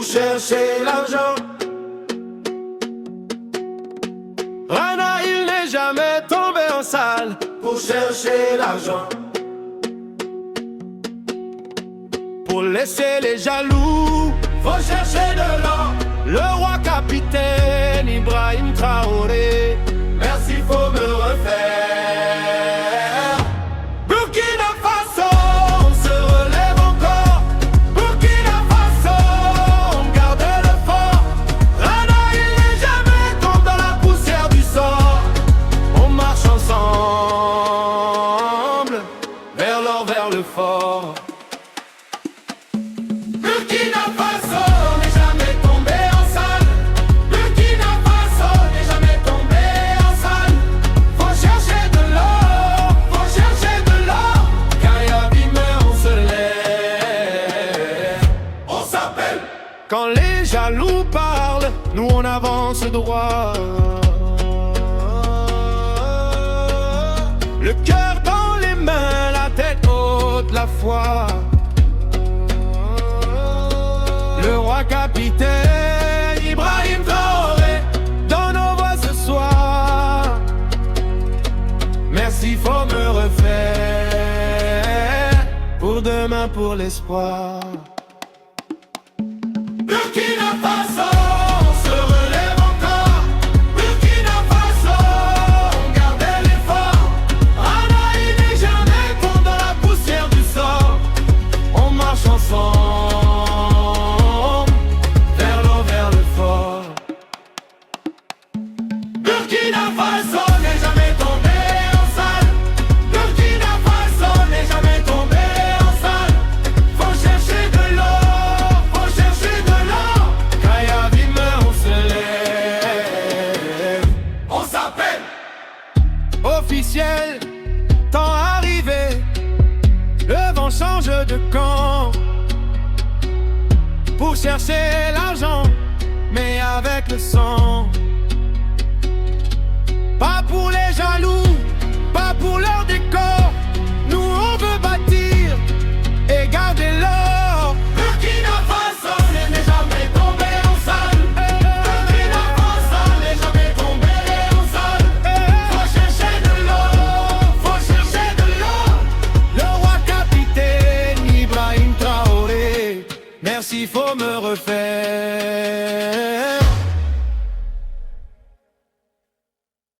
pour chercher l'argent. Rana, il n'est jamais tombé en salle pour chercher l'argent. Pour laisser les jaloux, faut chercher de l'or. Le roi capitaine Ibrahim Traoré, merci, faut me refaire. Burkina Faso, on se relève encore. Burkina Faso, on garde le fort. Rana, il n'est jamais tombé dans la poussière du sort. On marche ensemble, vers l'or, vers le fort. Burkina Faso n'est jamais tombé en salle. Burkina Faso n'est jamais tombé en salle. Faut chercher de l'or, faut chercher de l'or. Quand y'a abîmé, on se lève. On s'appelle. Quand les jaloux parlent, nous on avance droit. Le cœur dans les mains, la tête haute, la foi. Le roi capitaine Ibrahim Traoré dans nos voix ce soir. Merci, faut me refaire pour demain, pour l'espoir. Burkina Faso, on se relève encore. Burkina Faso, on garde l'effort. Rana, il n'est jamais tombé dans la poussière du sort. On marche ensemble, vers l'eau, vers le fort. Burkina Faso n'est jamais tombé en salle. Burkina Faso n'est jamais tombé en salle. Faut chercher de l'or, faut chercher de l'or. Quand y'a abîmé, on se lève. On s'appelle. Officiel, temps arrivé. Le vent change de camp pour chercher l'argent, mais avec le sang. Pas pour les jaloux, pas pour leur décor. Nous on veut bâtir et garder l'or. Burkina Faso n'est jamais tombé en salle. Burkina Faso n'est jamais tombé en salle. Faut chercher de l'or, faut chercher de l'or. Le roi capitaine Ibrahim Traoré, merci, faut me refaire.